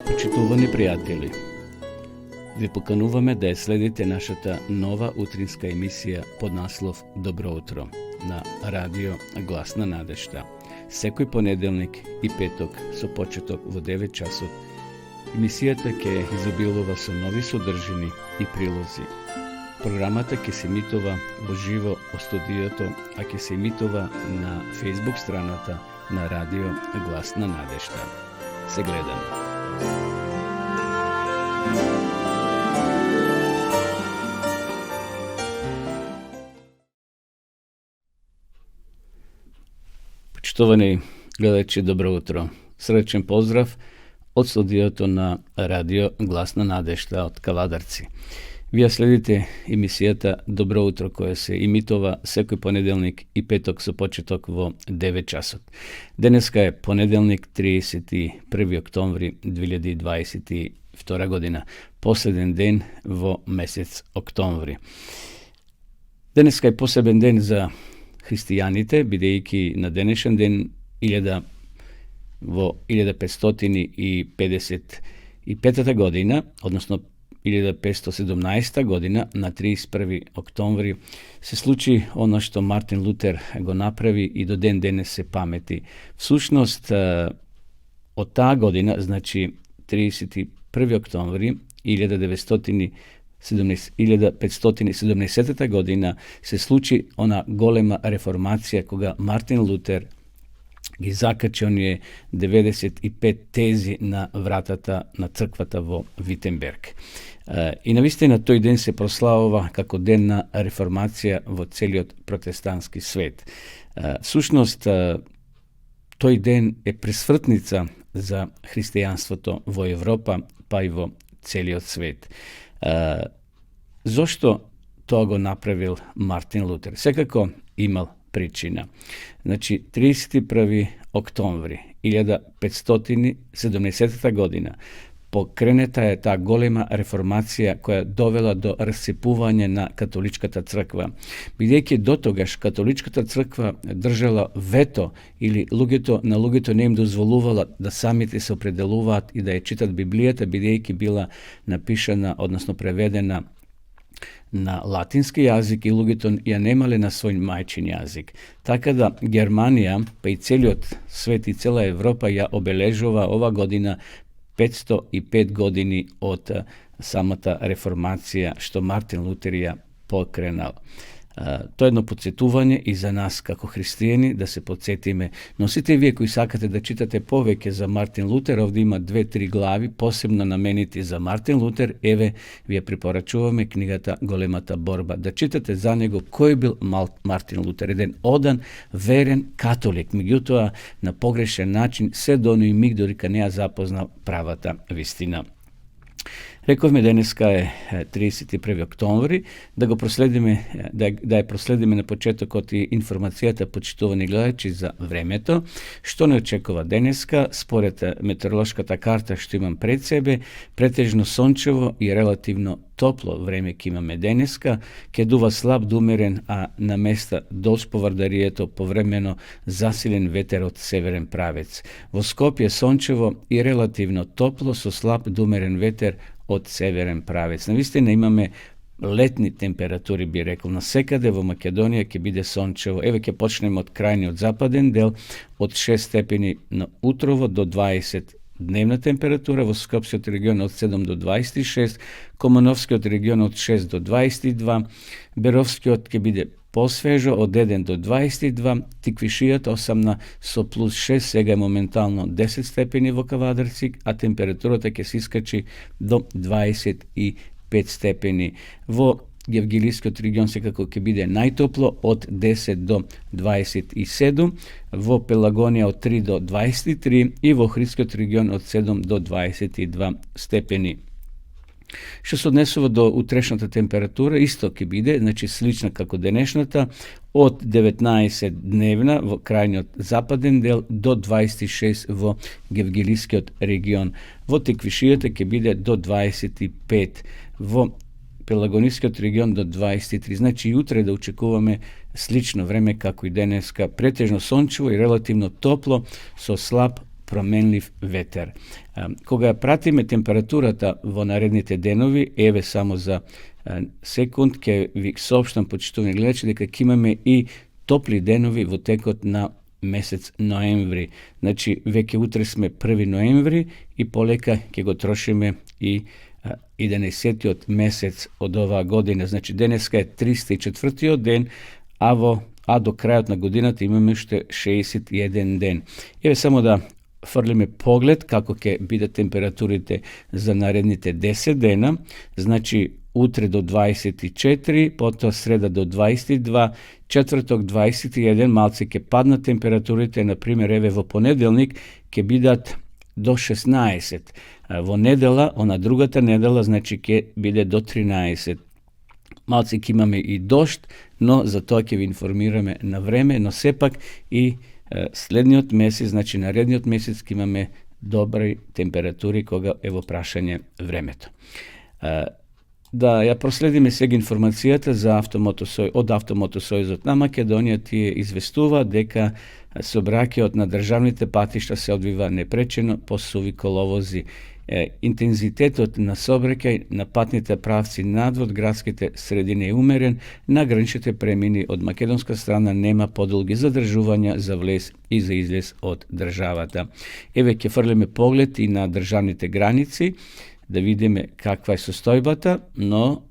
Почитувани пријатели, ви покануваме да ја следите нашата нова утринска емисија под наслов Добро утро на радио Глас на надежта. Секој понеделник и петок со почеток во 9 часот. Емисијата ќе изобилува со нови содржини и прилози. Програмата ќе се емитува во живо во студиото, а ќе се емитува на Facebook страната на радио Глас на надежта. Се гледаме. Почитувани гледачи, добро утро. Сречен поздрав од студиото на радио Глас на надежта од Кавадарци. Вие следите емисијата Добро утро, која се имитува секој понеделник и петок со почеток во 9 часот. Денеска е понеделник 31. октомври 2022 година, последен ден во месец октомври. Денеска е посебен ден за христијаните, бидејќи на денешен ден во 1555 година, односно 1517 година, на 31. октомври, се случи оно што Мартин Лутер го направи и до ден денес се памети. Всушност, од таа година, значи 31. октомври 1570 година, се случи она голема реформација кога Мартин Лутер ги закачи оние 95 тези на вратата на црквата во Витенберг. И навистина тој ден се прославува како ден на реформација во целиот протестантски свет. Всушност, тој ден е пресвртница за христијанството во Европа, па и во целиот свет. Зошто тоа го направил Мартин Лутер? Секако имал причина. Значи, 31. октомври 1570 година покренета е таа голема реформација која довела до расцепување на католичката црква. Бидејќи дотогаш католичката црква држала вето или луѓето не им дозволувала да самите се определуваат и да ја читат Библијата, бидејќи била напишана, односно преведена на латински јазик и луѓето ја немале на свој мајчин јазик. Така да Германија, па и целиот свет и цела Европа ја обележува ова година 505 години од самата реформација што Мартин Лутер ја покренал. Тоа е едно подсетување и за нас како христијани да се подсетиме. Но сите вие кои сакате да читате повеќе за Мартин Лутер, овде има 2-3 глави посебно наменети за Мартин Лутер. Еве, вие препорачуваме книгата Големата борба. Да читате за него кој бил Мартин Лутер. Еден одан, верен католик, меѓутоа на погрешен начин се до оној миг додека не ја запознал правата вистина. Рековме денеска е 31. октомври, да ја проследиме на почетокот и информацијата, почитувани гледачи, за времето. Што не очекува денеска? Според метеоролошката карта што имам пред себе, претежно сончево и релативно топло време ќе имаме денеска, ќе дува слаб до умерен, а на места долж по Вардарието повремено засилен ветер од северен правец. Во Скопје сончево и релативно топло со слаб до умерен ветер од северен правец. Навистина имаме летни температури, би рекол. Насекаде во Македонија ќе биде сончево. Еве ќе почнеме од крајниот западен дел, од 6 степени на утрово до 20 дневна температура, во Скопскиот регион од 7 до 26, Комановскиот регион од 6 до 22, Беровскиот ќе биде посвежо од 1 до 22, Тиквишијата 8 со плюс 6, сега е моментално 10 степени во Кавадарци, а температурата ќе се искачи до 25 степени. Во Гевгилискиот регион секако ќе биде најтопло од 10 до 27, во Пелагонија од 3 до 23 и во Охридскиот регион од 7 до 22 степени. Што се однесува до утрешната температура, исто ќе биде, значи слична како денешната, од 19 дневна во крајниот западен дел до 26 во Гевгилискиот регион. Во Тиквишијата ќе биде до 25, во Пелагонискиот регион до 23. Значи и утре да очекуваме слично време како и денеска, претежно сончево и релативно топло со слаб променлив ветер. Кога пратиме температурата во наредните денови, еве само за секунд, ќе ви соопштам, почитувани гледачи, дека ќе имаме и топли денови во текот на месец ноември. Значи, веќе утре сме 1 ноември и полека ќе го трошиме и 11-тиот месец од оваа година. Значи, денеска е 304-тиот ден, а до крајот на годината имаме уште 61 ден. Еве само да фрлиме поглед како ќе бидат температурите за наредните 10 дена. Значи, утре до 24, потоа среда до 22, четврток 21, малце ќе паднат температурите, например, еве во понеделник ќе бидат до 16. Во недела, она другата недела, значи ќе биде до 13. Малце ќе имаме и дожд, но за тоа ќе ви информираме на време, но сепак и следниот месец, значи наредниот месец ќе имаме добри температури кога е во прашање времето. Да ја проследиме сега информацијата за од Автомотосојузот на Македонија. Тие известува дека сообраќајот на државните патишта се одвива непречено по суви коловози. Интензитетот на сообраќај на патните правци надвор градските средини е умерен, на граничните премини од македонска страна нема подолги задржувања за влез и за излез од државата. Еве ќе фрлиме поглед и на државните граници, да видиме каква е состојбата, но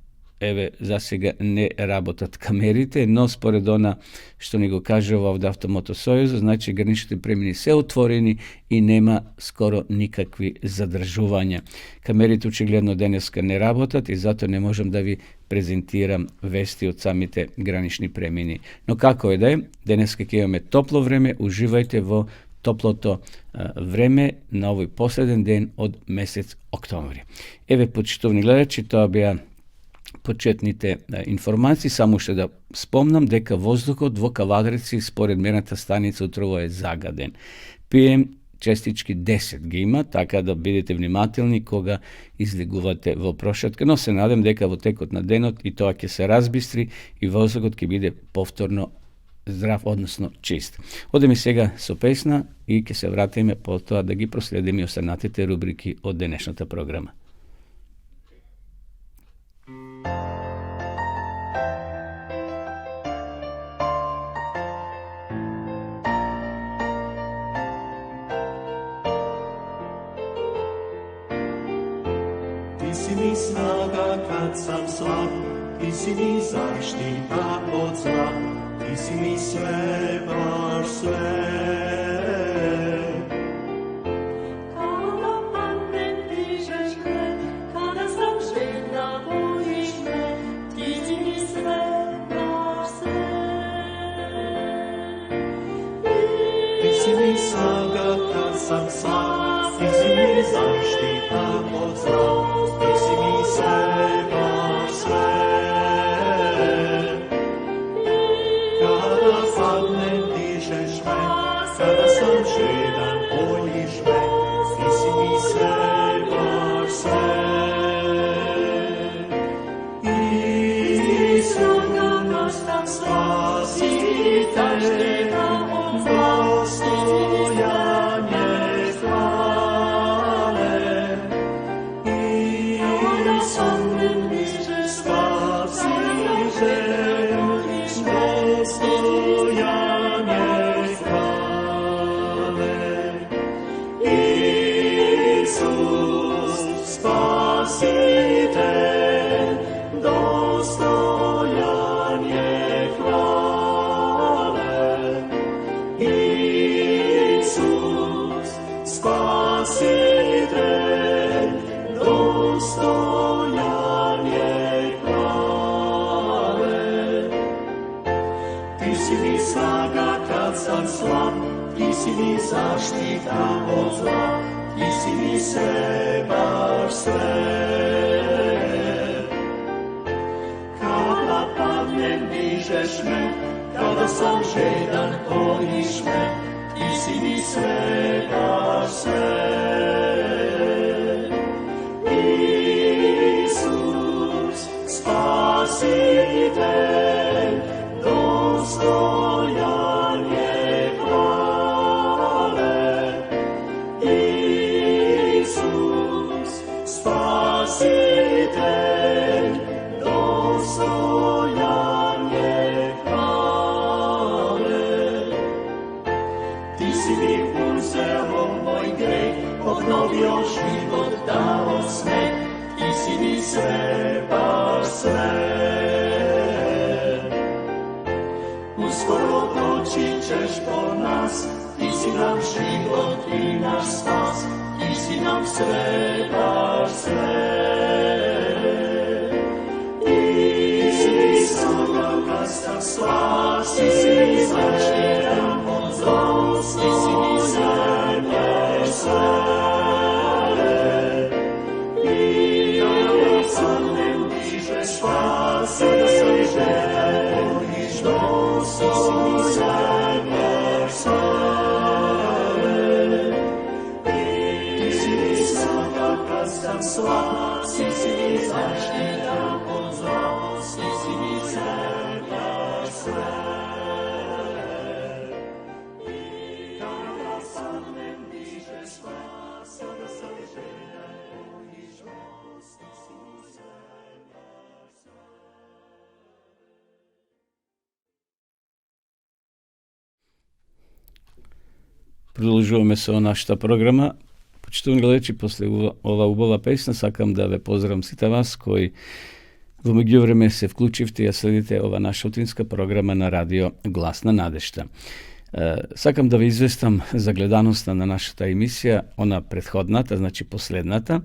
еве за сега не работат камерите, но според она што ни го кажува од Автомотосојузот, значи граничните премини се отворени и нема скоро никакви задржувања. Камерите очигледно денеска не работат и затоа не можам да ви презентирам вести од самите гранични премини. Но како е да е, денеска ќе имаме топло време, уживајте во топлото време на овој последен ден од месец октомври. Еве, почитувани гледачи, тоа беа почетните информации. Само уште да спомнам дека воздухот во Кавадрици според мерната станица утрово е загаден. PM честички 10 ги има, така да бидете внимателни кога излегувате во прошетка, но се надам дека во текот на денот и тоа ќе се разбистри и воздухот ќе биде повторно здрав, односно чист. Одеме сега со песна и ќе се вратиме потоа да ги проследиме останатите рубрики од денешната програма. Ti si mi snaga kad sam slab, ti si mi zaštita od zla, ti si mi sve, baš sve. Kada padnem, dižeš me, kada sam željna, vojiš me, ti si mi sve, baš sve. Ti si mi snaga kad sam slab, ti si mi zaštita od zla, ti si mi sve, baš sve. Kada padnem, dižeš me, kada sam žedan, vojiš me, ti si mi sve, baš sve. Istoga nostam Spasitelj, dostojanje hvale. padnem, dižeš me, Spasitelj, dostojanje hvale. Isus, Spasitelj, dostojanje hvale. Isus, Spasitelj, dostojanje hvale. Ti si mi snaga kad sam slab, ti si mi zaštita od zla, ti si mi sve, baš sve. Kada padnem, dižeš me, kada sam žedan, hojiš me, ti si mi sve, baš sve. Isus, Spasitelj, dostojanje hvale. Spasitelj, dostojan je hvale. Ti si mi uzeo moj greh, obnovio život, dao smet, ti si mi sve, baš sve. Uskoro doći ćeš po nas, ti si nam život i naš spas, ti si nam sve, baš sve. Ti si mi svoga kasta spas, ti si mi zaštita od zlost, ti si mi sve, baš sve. I kada sam ne dižeš spas, sada sam želja tvojih dost, ti si mi sve, baš sve. Sam slab, si mi zaštita od zlost, ti si mi zemlja sve. I kada sam ne dižeš spas, sada sam želja tvojih dost, ti si mi zemlja sve. Продолжуваме со нашата програма. Почитувани гледачи, после ова убава песна, сакам да ве поздравам сите вас кои во меѓувреме се вклучивте и ја следите ова наша утринска програма на радио Глас на надежта. Сакам да ве известам за гледаноста на нашата емисија, она претходната, значи последната.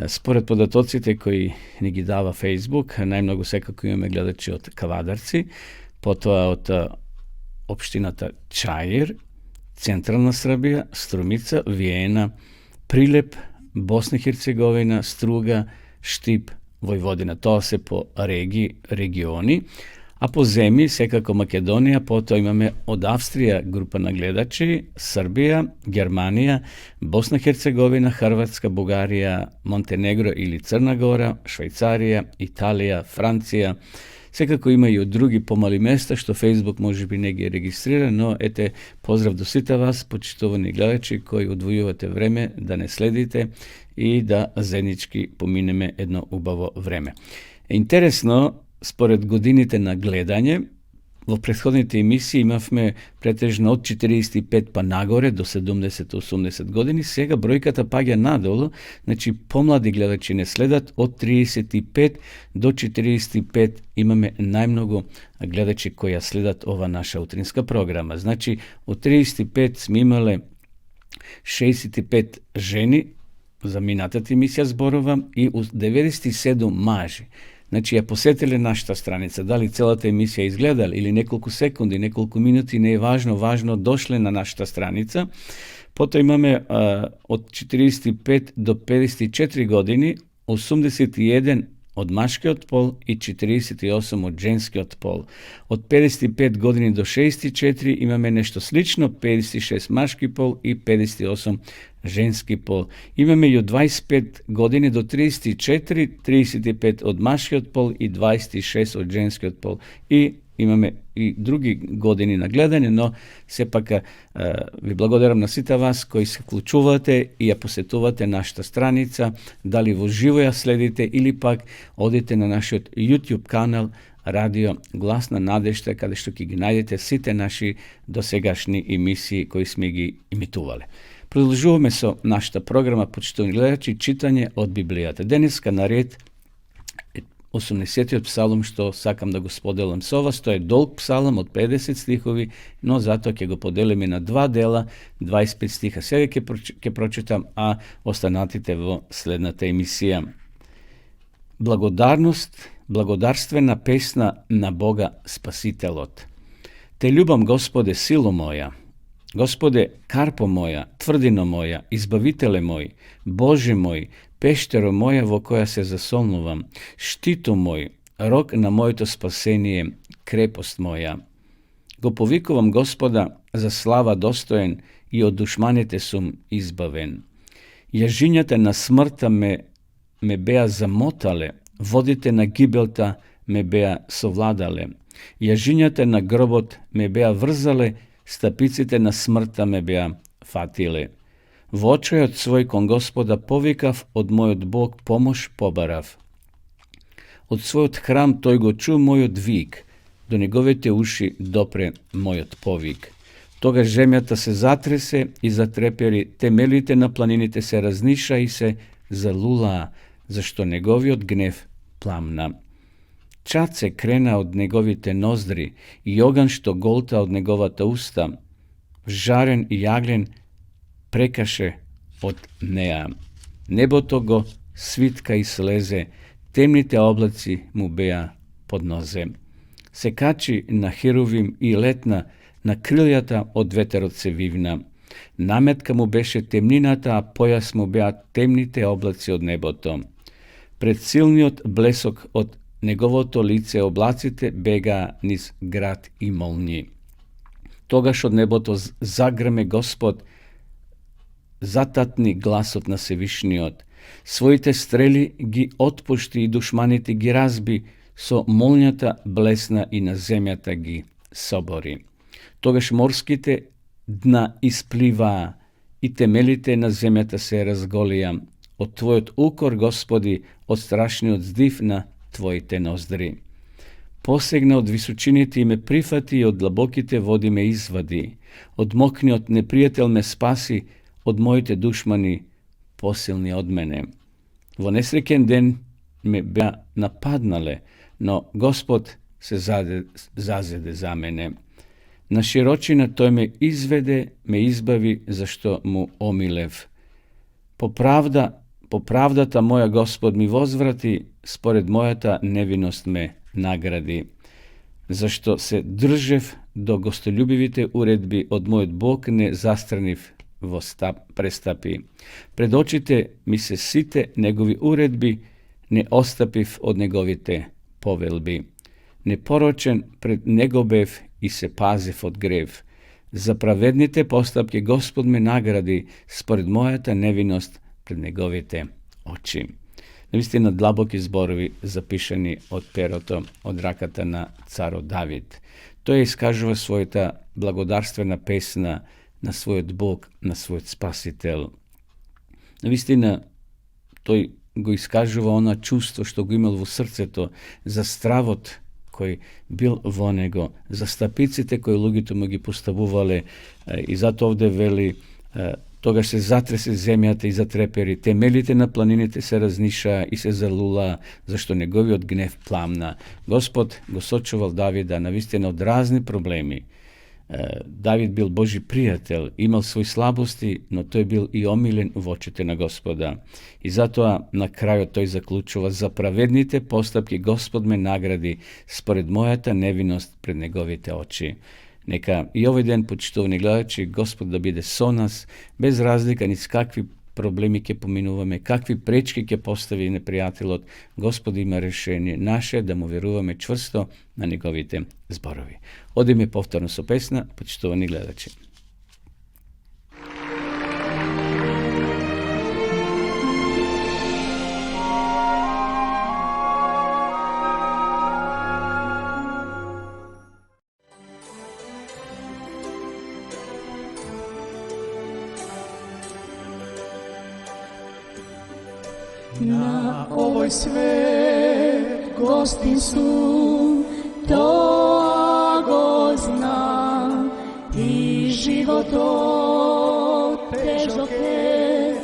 Според податоците кои ни ги дава Facebook, најмногу секако имаме гледачи од Кавадарци, потоа од општината Чаир, Централна Србија, Струмица, Виена, Прилеп, Босна и Херцеговина, Струга, Штип, Војводина. Тоа се по региони, а по земји секако Македонија, потоа имаме од Австрија група на гледачи, Србија, Германија, Босна и Херцеговина, Хрватска, Бугарија, Монтенегро или Црна Гора, Швајцарија, Италија, Франција. Секако има и од други помали места што Facebook можеби не ги регистрира, но ете поздрав до сите вас, почитувани гледачи кои одвојувате време да не следите и да заеднички поминеме едно убаво време. Интересно, според годините на гледање, во претходните емисии имавме претежно од 45 па нагоре до 70-80 години, сега бројката паѓа надолу, значи помлади гледачи не следат, од 35 до 45 имаме најмногу гледачи кои ја следат ова наша утринска програма. Значи, од 35 сме имале 65 жени, за минатата емисија зборувам, и 97 мажи. Значи, ја посетиле нашата страница, дали целата емисија изгледал или неколку секунди, неколку минути, не е важно, важно дошле на нашата страница. Потоа имаме од 45 до 54 години, 81 од машкиот пол и 48 од женскиот пол. Од 55 години до 64 имаме нешто слично, 56 машки пол и 58 женски пол. Имаме и од 25 години до 34, 35 од машкиот пол и 26 од женскиот пол. И имаме и други години на гледање, но сепак ви благодарам на сите вас кои се вклучувате и ја посетувате нашата страница, дали во живо ја следите или пак одите на нашиот YouTube канал Радио Глас на надежта, каде што ќе ги најдете сите наши досегашни емисии кои сме ги имитувале. Продолжуваме со нашата програма, почитувани гледачи, читање од Библијата. Денеска на ред 80-тиот псалом што сакам да го споделам со вас. Тоа е долг псалом од 50 стихови, но затоа ќе го поделиме на два дела, 25 стиха. Сега ќе прочитам, а останатите во следната емисија. Благодарствена песна на Бога Спасителот. Те љубам, Господе, сило моја. Господе, карпо моја, тврдино моја, избавителе мој, Боже мој, пештеро моја во која се засолнувам, штито мој, рог на моето спасение, крепост моја. Го повикувам Господа за слава достоен и од душманите сум избавен. Јажињата на смртта ме беа замотале, водите на гибелта ме беа совладале. Јажињата на гробот ме беа врзале, стапиците на смртта ме беа фатиле. В очајот свој кон Господа повикав, од мојот Бог помош побарав. Од својот храм тој го чу мојот вик, до неговите уши допре мојот повик. Тогаш земјата се затресе и затрепери, темелите на планините се разниша и се залулаа, зашто неговиот гнев пламна. Чад се крена од неговите ноздри и оган што голта од неговата уста. Жарен и јаглен прекаше од неа. Небото го свитка и слезе, темните облаци му беа под нозе. Се качи на херувим и летна, на крилјата од ветерот се вивна. Наметка му беше темнината, а појас му беа темните облаци од небото. Пред силниот блесок од неговото лице облаците бегаа низ град и молњи. Тогаш од небото загрме Господ, зататни гласот на Севишниот. Своите стрели ги отпушти и душманите ги разби, со молњата блесна и на земјата ги собори. Тогаш морските дна испливаа и темелите на земјата се разголија. Од Твојот укор, Господи, од страшниот здив на Твоите ноздри. Посегна од височините и ме прифати и од длабоките води ме извади. Од мокниот непријател ме спаси, од моите душмани посилни од мене. Во несреќен ден ме беа нападнале, но Господ се зазеде за мене. На широчина тој ме изведе, ме избави, зашто му омилев. По правдата моја Господ ми возврати, според мојата невиност ме награди. Зашто се држев до гостолюбивите уредби, од мојот Бог не застранив во престапи. Пред очите ми се сите негови уредби, не остапив од неговите повелби. Непорочен пред него бев и се пазев од грев. За праведните постапки Господ ме награди, според мојата невиност пред неговите очи. Навистина длабоки зборови запишани од перото, од раката на царот Давид. Тој искажува својата благодарствена песна на својот Бог, на својот Спасител. Навистина, тој го искажува она чувство што го имал во срцето за стравот кој бил во него, за стапиците кои луѓето му ги поставувале, и затоа овде вели, тогаш се затресе земјата и затрепери, темелите на планините се разнишаа и се залулаа, зашто неговиот гнев пламна. Господ го сочувал Давида навистина од разни проблеми. Давид бил Божи пријател, имал своји слабости, но тој бил и омилен во очите на Господа. И затоа на крајот тој заклучува: за праведните постапки Господ ме награди, според мојата невиност пред неговите очи. Нека и овој ден, почитувани гледачи, Господ да биде со нас, без разлика низ какви проблеми ќе поминуваме, какви пречки ќе постави непријателот. Господ има решение. Наше да му веруваме чврсто на неговите зборови. Одиме повторно со песна, почитувани гледачи. Na ovoj svet gostin su, to go znam, i život težok je,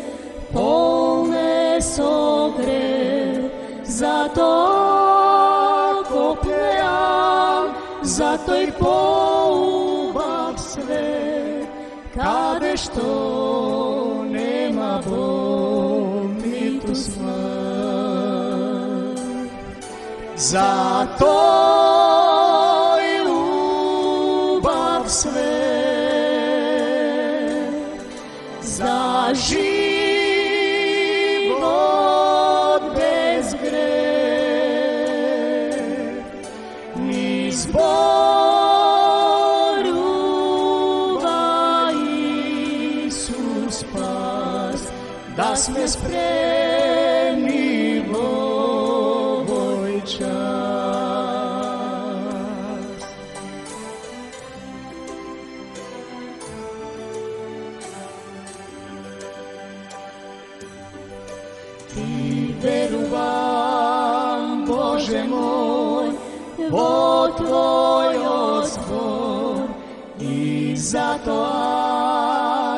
polne sogre, zato kopljam, zato i poubav sve, kade što nema Bog. Zato ljubav sve, za život bez greh, niz boruva Isus spas, da sme spremni v ovoj čas. Bože moj, vo Tvoj zbor i zato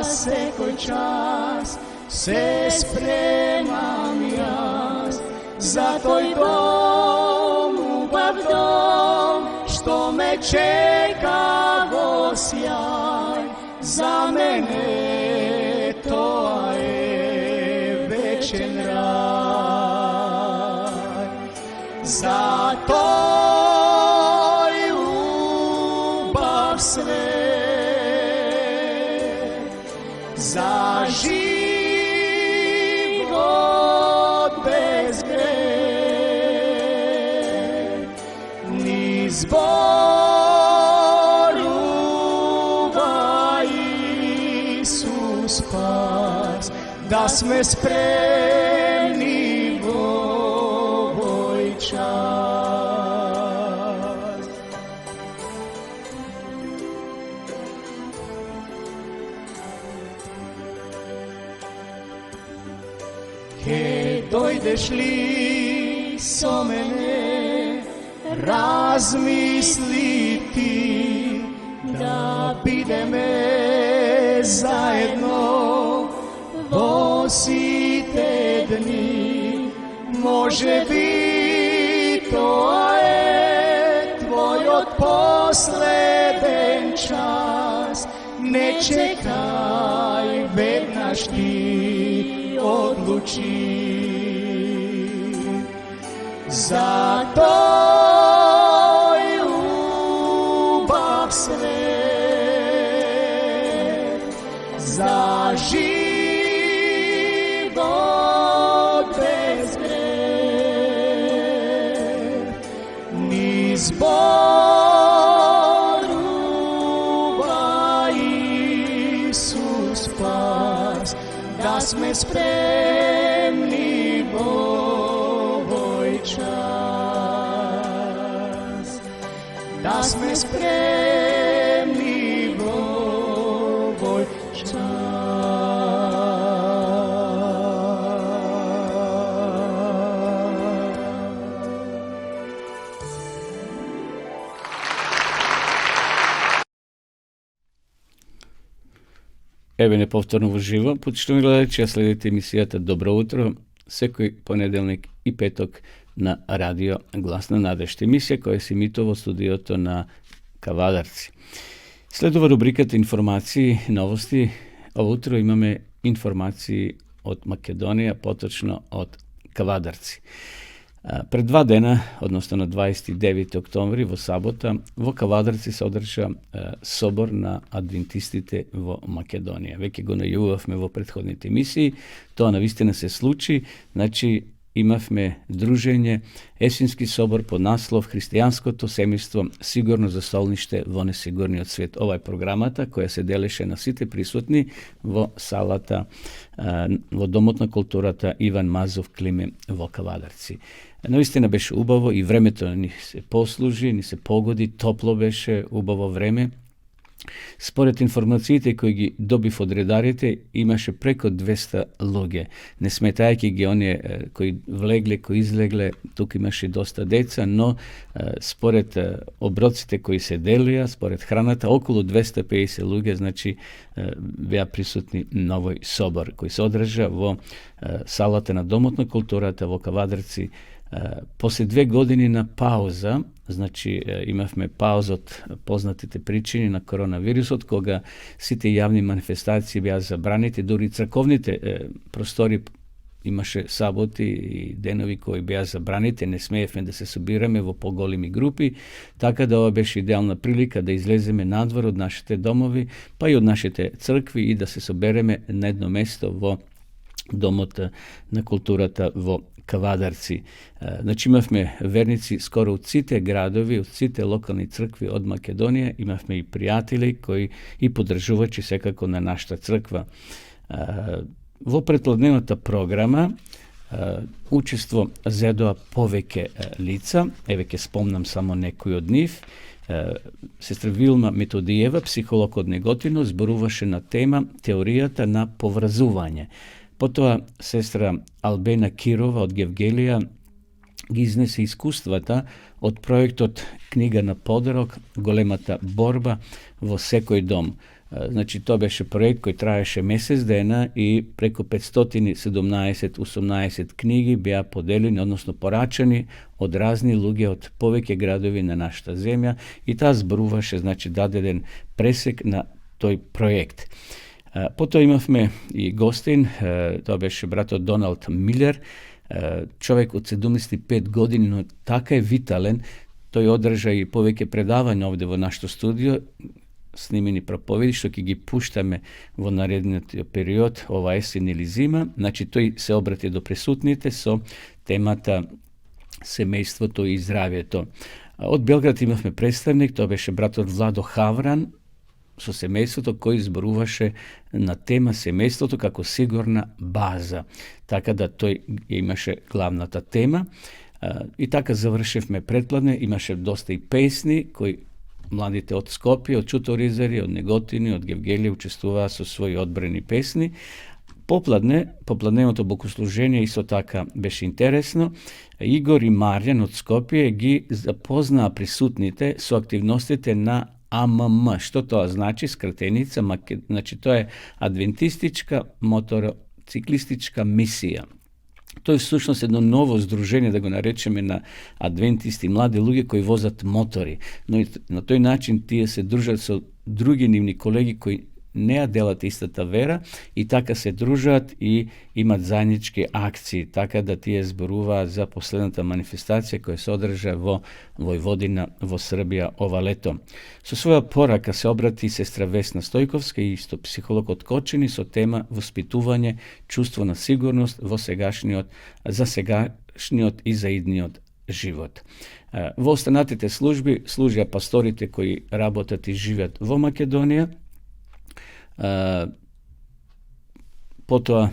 sekoj čas se spremam jas za Tvoj dom, ljubav dom, što me čeka vo sjaj, za mene to je večen raj. Za Tvoj ljubav sve, za život bez greh, ni zbor ljubav Isus spas, da sme spremni v ovoj čas. Ke dojdeš li so mene razmisliti, da bideme zajedno vo site dni, može biti to je tvoj od posleden čas, ne čekaj, vednaš ti odluči. Za Tvoj ljubav sve, za život bez greh, ni zbor ljubav Isus spas, da sme spremni v ovoj čas, da sme spremni v ovoj čas. Evo nepovtorno uživo, poštovani gledalci, a sledite emisijata Dobro utro, sekoj ponedeljnik i petok na radio Glasna nadešta. Emisija koja se emitovo studioto na Kavadarci. Sledova rubrikata informaciji, novosti. Ovo utro imame informaciji od Makedonija, potočno od Kavadarci. Pred 2 dena, odnosno na 29. oktobri, vo sabota, vo Kavadarci se održa sobor na adventistite vo Makedonija. Veke go najavljavme vo prethodnite emisiji, to navistina se sluči, znači imavme druženje, Esinski sobor pod naslov Hristijansko to semejstvo sigurno za solnište vo nesigurni od svet. Ovaj programata koja se deleše na site prisutni vo salata, vo domotna kulturata Ivan Mazov Klime vo Kavadarci. Navistina beše ubavo i vreme to ni se posluži, ni se pogodi, toplo beše ubavo vreme. Според информациите кои ги добив од редарите, имаше преко 200 луѓе. Не сметајќи ги оние кои влегле, кои излегле, тука имаше доста деца, но според оброците кои се делија, според храната, околу 250 луѓе, значи беа присутни на овој собор, кој се одржа во салата на Домот на културата во Кавадарци. После 2 години на пауза, значи имавме пауза од познатите причини на коронавирусот, кога сите јавни манифестации беа забранети, дури црковните простори имаше саботи и денови кои беа забраните, не смеевме да се собираме во поголеми групи, така да ова беше идеална прилика да излеземе надвор од нашите домови, па и од нашите цркви и да се собереме на едно место во Домот на културата во Кавадарци. Значи имавме верници скоро од сите градови, од сите локални цркви од Македонија, имавме и пријатели кои и поддржувачи секако на нашата црква. Во претходната програма учество зедоа повеќе лица, еве ќе спомнам само некои од нив. Сестра Вилма Методиева, психолог од Неготино, зборуваше на тема теоријата на поврзување. Потоа сестра Албена Кирова од Гевгелија ги изнесе искуствата од проектот Книга на подарок, големата борба во секој дом. Значи, тоа беше проект кој траеше месец дена и преку 517-18 книги беа поделени, односно порачани од разни луѓе од повеќе градови на нашата земја и таа зборуваше, значи, даден пресек на тој проект. Потоа имавме и гостин, тоа беше братот Доналд Милер, човек од 75 години, но така е витален, тој одржа и повеќе предавања овде во нашето студио, снимени проповеди, што ќе ги пуштаме во наредниот период, ова есен или зима. Значи, тој се обрати до присутните со темата семејството и здравјето. Од Белград имавме представник, тоа беше братот Владо Хавран, со семејството, кој зборуваше на тема семејството како сигурна база. Така да тој имаше главната тема. И така завршивме предпладне, имаше доста и песни, кои младите од Скопје, од Чуторизари, од Неготини, од Гевгелија учествуваа со своји одбрани песни. Попладневото богослужение исто така беше интересно. Игор и Марјан од Скопје ги запознаа присутните со активностите на АММ. Што тоа значи? Скратеница, значи тоа е адвентистичка мотороциклистичка мисија. Тоа е всушност едно ново здружение, да го наречеме, на адвентисти, млади луѓе кои возат мотори. Но на тој начин тие се дружат со други нивни колеги кои не делат истата вера и така се дружат и имат заеднички акции, така да тие зборуваат за последната манифестација која се одржа во Војводина во Србија ова лето. Со своја порака се обрати сестра Весна Стојковска, исто психолог од Кочини, со тема воспитување чувство на сигурност за сегашниот и за идниот живот. Во останатите служби служија пасторите кои работат и живеат во Македонија. Потоа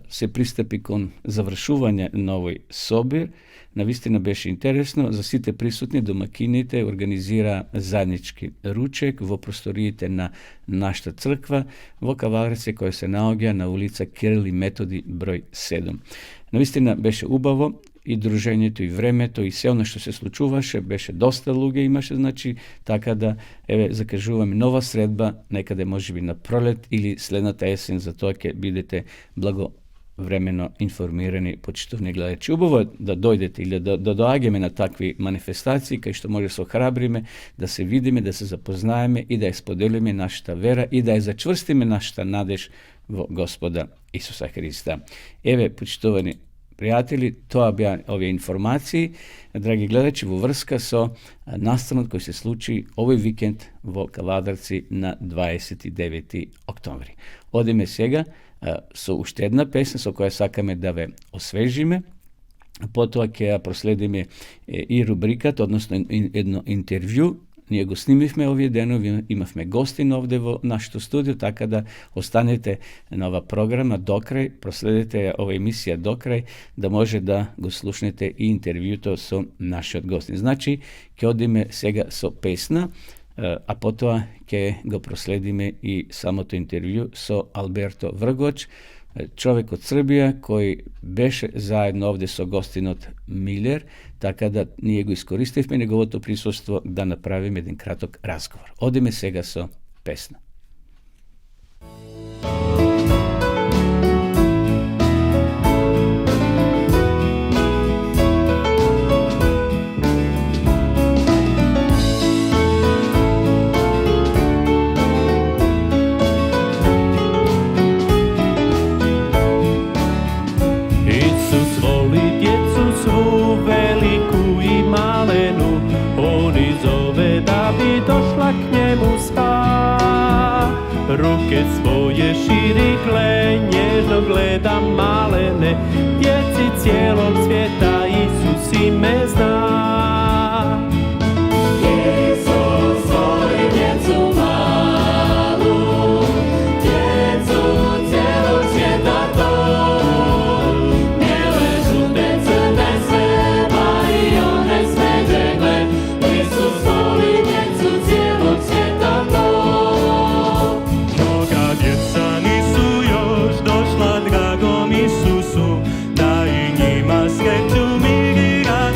се пристапи кон завршување на овој собир. Навистина беше интересно, за сите присутни домакините организира заеднички ручек во просториите на нашата црква во Кавадарци, која се наоѓа на улица Кирил и Методи број 7. Навистина беше убаво и дружењето и времето и се оно што се случуваше, беше доста луѓе имаше, значи, така да закажуваме нова средба, некаде можеби на пролет или следната есен, за тоа ќе бидете благовремено информирани, почитувани гледачи. Убаво е да дојдете или да доаѓаме на такви манифестации, кај што може се охрабриме, да се видиме, да се запознаеме и да ја споделиме нашата вера и да ја зачврстиме нашата надеж во Господа Исуса Христа. Почитувани пријатели, тоа беа овие информации, драги гледачи, во врска со настанот кој се случи овој викенд во Кавадарци на 29 октомври. Одиме сега со уште една песна со која сакаме да ве освежиме, потоа ќе ја проследиме и рубриката, односно едно интервју. Ние го снимивме овие денови, имавме гостин овде во нашето студио, така да останете на ова програма до крај, проследете ова емисија до крај, да може да го слушнете и интервјуто со нашиот гостин. Значи, ќе одиме сега со песна, а потоа ќе го проследиме и самото интервју со Алберто Вргоч, човек од Србија кој беше заедно овде со гостинот Милер, така да ние го искористивме неговото присуство да направиме еден краток разговор. Одиме сега со песна. Ruke svoje širikle, nježno gledam malene, djeci cijelog svijeta Isus ime zna. Isus voli djecu malu, djecu cijelog svijeta to. Bijele, žute, crne, sve, pa i one smeđe gled. Isus voli djecu cijelog svijeta to. Djeca nisu još došla dragom Isusu, da i njima sreću mir i radost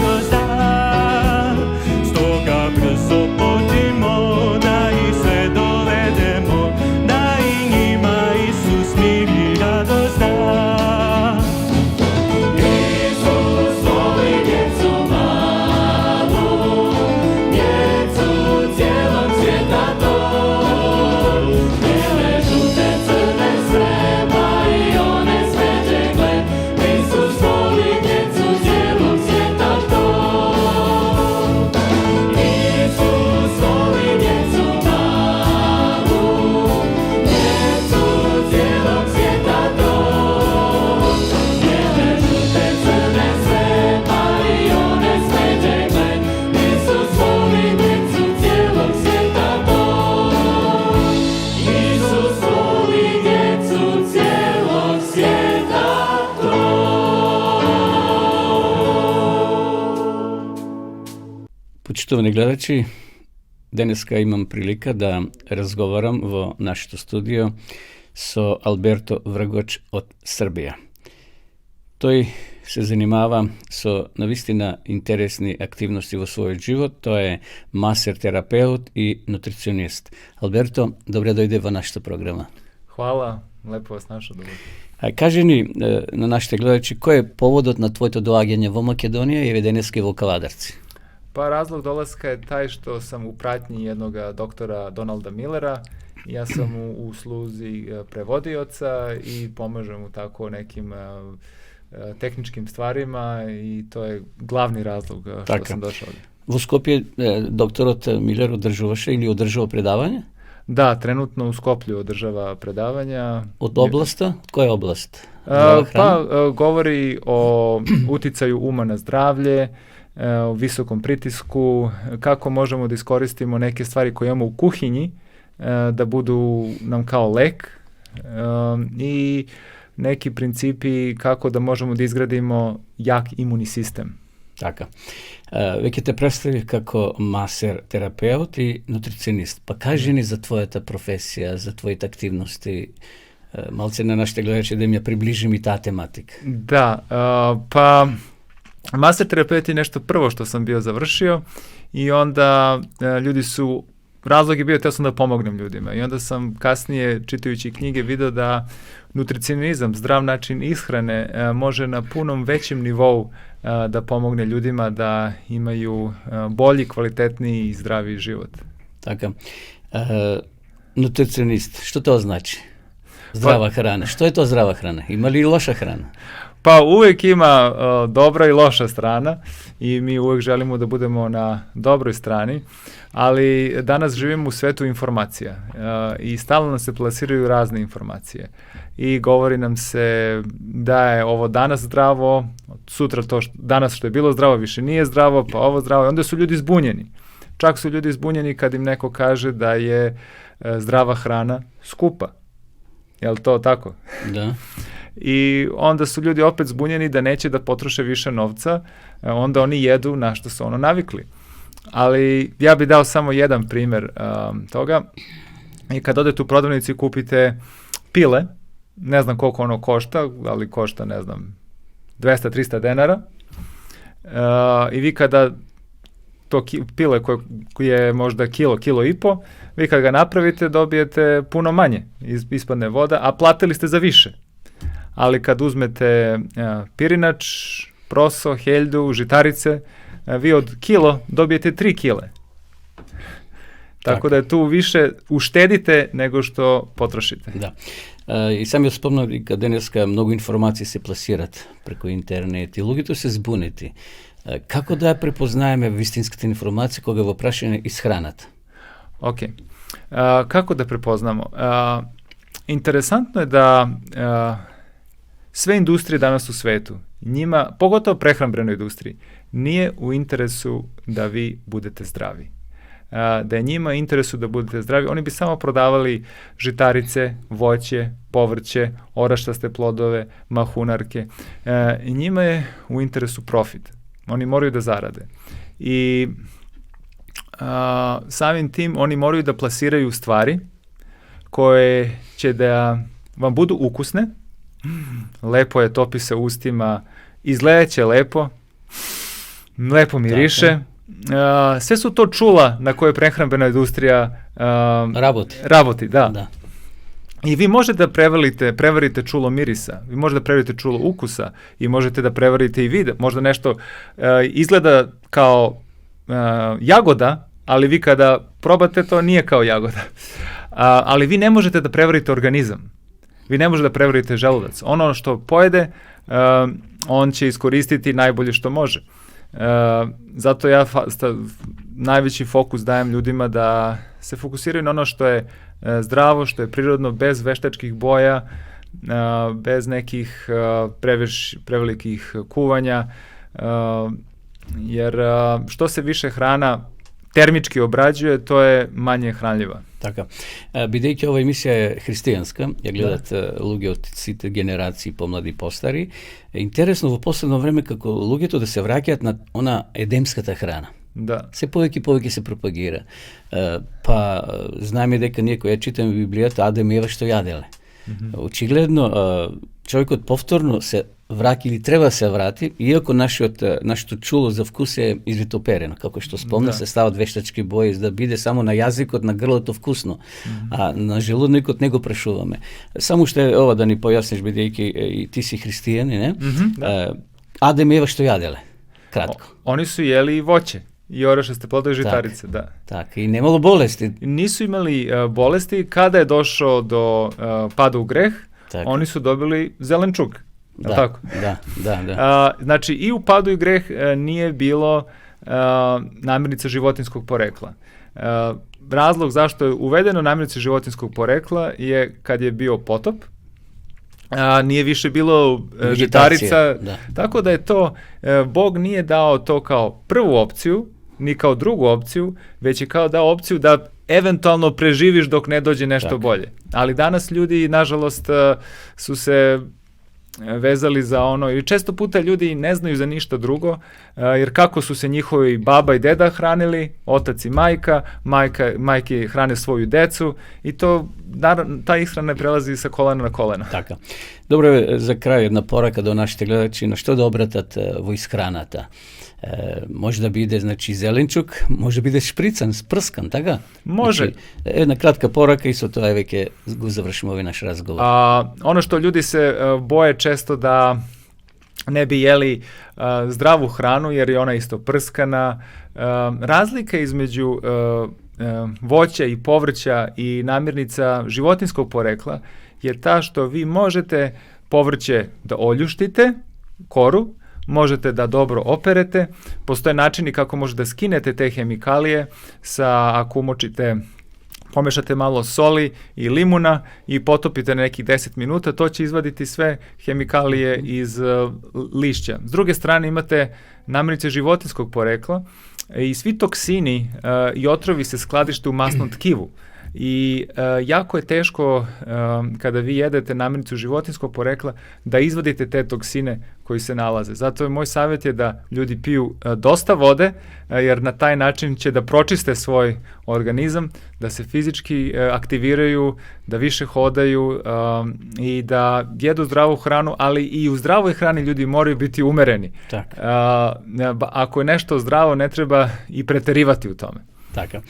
Почитувани гледачи, денеска имам прилика да разговарам во нашето студио со Алберто Вргоч од Србија. Тој се занимава со навистина интересни активности во својот живот. Тој е масер терапеут и нутриционист. Алберто, добре дојде во нашата програма. Hvala, lepo vas našao. Кажи ни на нашите гледачи, кој е поводот на твоето доаѓање во Македонија и денеска во Кавадарци? Pa razlog dolaska je taj što sam u pratnji jednog doktora Donalda Millera. Ja sam u sluzi prevodioca i pomažem mu tako nekim tehničkim stvarima i to je glavni razlog što sam došao ovdje. Во Скопје докторот Милер одржуваше или одржува предавање? Da, trenutno u Skoplju održava predavanja. Од областа? Која област? Govori o uticaju uma na zdravlje, o visokom pritisku, kako možemo da iskoristimo neke stvari koje imamo u kuhinji da budu nam kao lek i neki principi kako da možemo da izgradimo jak imunni sistem. Така. Веќе те представи како масер терапеут и нутриционист. Па кажи ни за твојата професија, за твоите активности. Малце на нашите гледачи да им ја приближим и таа тематика. Da, pa master terapeut je nešto prvo što sam bio završio i onda ljudi su, razlog je bio teo sam da pomognem ljudima i onda sam kasnije čitajući knjige video da nutricionizam, zdrav način ishrane može na punom većem nivou da pomogne ljudima da imaju bolji, kvalitetniji i zdravi život. Така. Нутриционист, што тоа значи? Здрава храна. Што е тоа здрава храна? Има ли и лоша храна? Pa uvijek ima dobra i loša strana i mi uvijek želimo da budemo na dobroj strani, ali danas živimo u svetu informacija i stalno nam se plasiraju razne informacije i govori nam se da je ovo danas zdravo, sutra to danas što je bilo zdravo više nije zdravo, pa ovo zdravo i onda su ljudi zbunjeni. Čak su ljudi zbunjeni kad im neko kaže da je zdrava hrana skupa. Je li to tako? Da. I onda su ljudi opet zbunjeni da neće da potroše više novca, onda oni jedu na što su navikli. Ali ja bih dao samo jedan primjer toga. I kad odete u prodavnici i kupite pile, ne znam koliko ono košta, ali košta, ne znam, 200-300 denara. I vi kada to pile koje je možda kilo i po, vi kad ga napravite dobijete puno manje, ispadne voda, a platili ste za više. Ali kad uzmete pirinač, proso, heljdu, žitarice, vi od kilo dobijete 3 kile. Tako da je tu više uštedite nego što potrošite. Да. И сам ја спомнав дека денеска многу информации се пласират преку интернет и луѓето се збунети. Како да ја препознаеме вистинската информација кога во прашање исхраната? Ok. Kako da prepoznamo? Interesantno je da sve industrije danas u svetu, njima, pogotovo prehrambenoj industriji, nije u interesu da vi budete zdravi. Da je njima interesu da budete zdravi, oni bi samo prodavali žitarice, voće, povrće, oraštaste plodove, mahunarke. I njima je u interesu profit. Oni moraju da zarade. I samim tim oni moraju da plasiraju stvari koje će da vam budu ukusne, lepo je, topi se ustima, izgledat će lepo, lepo miriše. Sve su to čula na koje prehrambena industrija raboti, da. I vi možete da prevarite čulo mirisa, vi možete da prevarite čulo ukusa i možete da prevarite i vid. Možda nešto izgleda kao jagoda, ali vi kada probate to nije kao jagoda. Ali vi ne možete da prevarite organizam. Vi ne možete da prevarite želudac. Ono što pojede, on će iskoristiti najbolje što može. Zato ja najveći fokus dajem ljudima da se fokusiraju na ono što je zdravo, što je prirodno, bez veštačkih boja, bez nekih prevelikih kuvanja, jer što se više hrana термички обраđuje, то е мање хранлива. Така. Бидејќи ова емисија е христијанска, ја гледат луѓе од сите генерации, помлади и постари, е интересно во последно време како луѓето да се враќаат на она едемската храна. Да. Се повеќе се пропагира. Па знаеме дека ние која читаме Библијата, Адам и Ева што јаделе. Очигледно човекот повторно се враќа или треба да се врати, иако нашето чуло за вкус е извитоперено, како што спомна, се стават вештачки бои за да биде само на јазикот, на грлото вкусно, а на желудникот не го прашуваме. Само што е ова да ни појасниш, бидејќи и ти си христијани, не? Адам и Ева што јаделе? Кратко. Oni su jeli voće i orašaste plodove žitarice, da. Така, и немало болести. Nisu imali bolesti. Kada je došao do pada u greh, Така. oni su dobili zelenčuk. Je li tako? Da. Znači, i u padu i greh nije bilo namirnica životinskog porekla. Razlog zašto je uvedeno namirnice životinskog porekla je kad je bio potop, nije više bilo žitarica, tako da je to, Bog nije dao to kao prvu opciju, ni kao drugu opciju, već je kao dao opciju da eventualno preživiš dok ne dođe nešto bolje. Ali danas ljudi, nažalost, su se vezali za ono, i često puta ljudi ne znaju za ništa drugo, jer kako su se njihovi baba i deda hranili, otac i majke hrane svoju decu i to, ta ishrana prelazi sa kolena na kolena. Така. Добро е за крај една порака до нашите гледачи на што да обратат во исхраната. Може да биде, значи, зеленчук, може биде шприцан, спрскан, така? Може. Значи, една кратка порака и со тоа веќе го завршимо овој наш разговор. Ono što ljudi se boje često da ne bi jeli zdravu hranu jer je ona isto prskana. Razlika između voća i povrća i namirnica životinskog porekla je ta što vi možete povrće da oljuštite, koru, možete da dobro operete, postoje načini kako možete da skinete te hemikalije ako pomešate malo soli i limuna i potopite na nekih 10 minuta, to će izvaditi sve hemikalije iz lišća. S druge strane imate namirnice životinskog porekla i svi toksini i otrovi se skladište u masnom tkivu. I jako je teško kada vi jedete namirnicu životinskog porekla da izvadite te toksine koji se nalaze. Zato je moj savjet je da ljudi piju dosta vode, jer na taj način će da pročiste svoj organizam, da se fizički aktiviraju, da više hodaju i da jedu zdravu hranu, ali i u zdravoj hrani ljudi moraju biti umereni. Ako je nešto zdravo, ne treba i preterivati u tome. Така.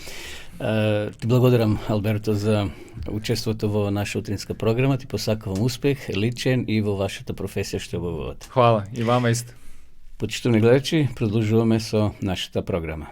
Ти благодарам, Алберто, за учеството во наша утринска програма. Ти посакувам успех, личен и во вашата професија што обавувате. Хвала, и вама исто. Почитувани гледачи, продолжуваме со нашата програма.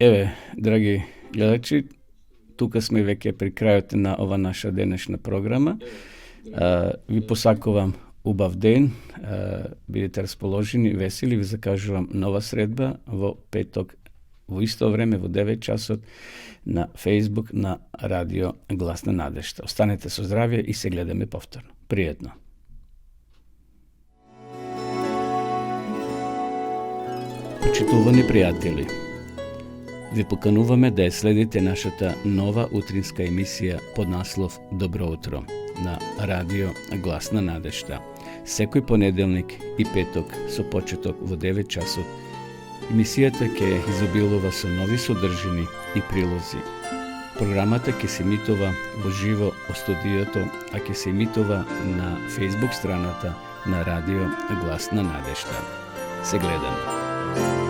Еве, драги гледачи, тука сме веќе при крајот на ова наша денешна програма. Ви посакувам убав ден, бидете расположени, весели, ви закажувам нова средба во петок, во исто време, во 9 часот, на Facebook, на Радио Глас на надежта. Останете со здравје и се гледаме повторно. Пријатно. Почитувани пријатели, Ви покануваме да ја следите нашата нова утринска емисија под наслов Добро утро на радио Гласна надежда. Секој понеделник и петок со почеток во 9 часот. Емисијата ќе изобилува со нови содржини и прилози. Програмата ќе се емитува во живо од студиото, а ќе се емитува на Facebook страната на радио Гласна надежда. Се гледаме.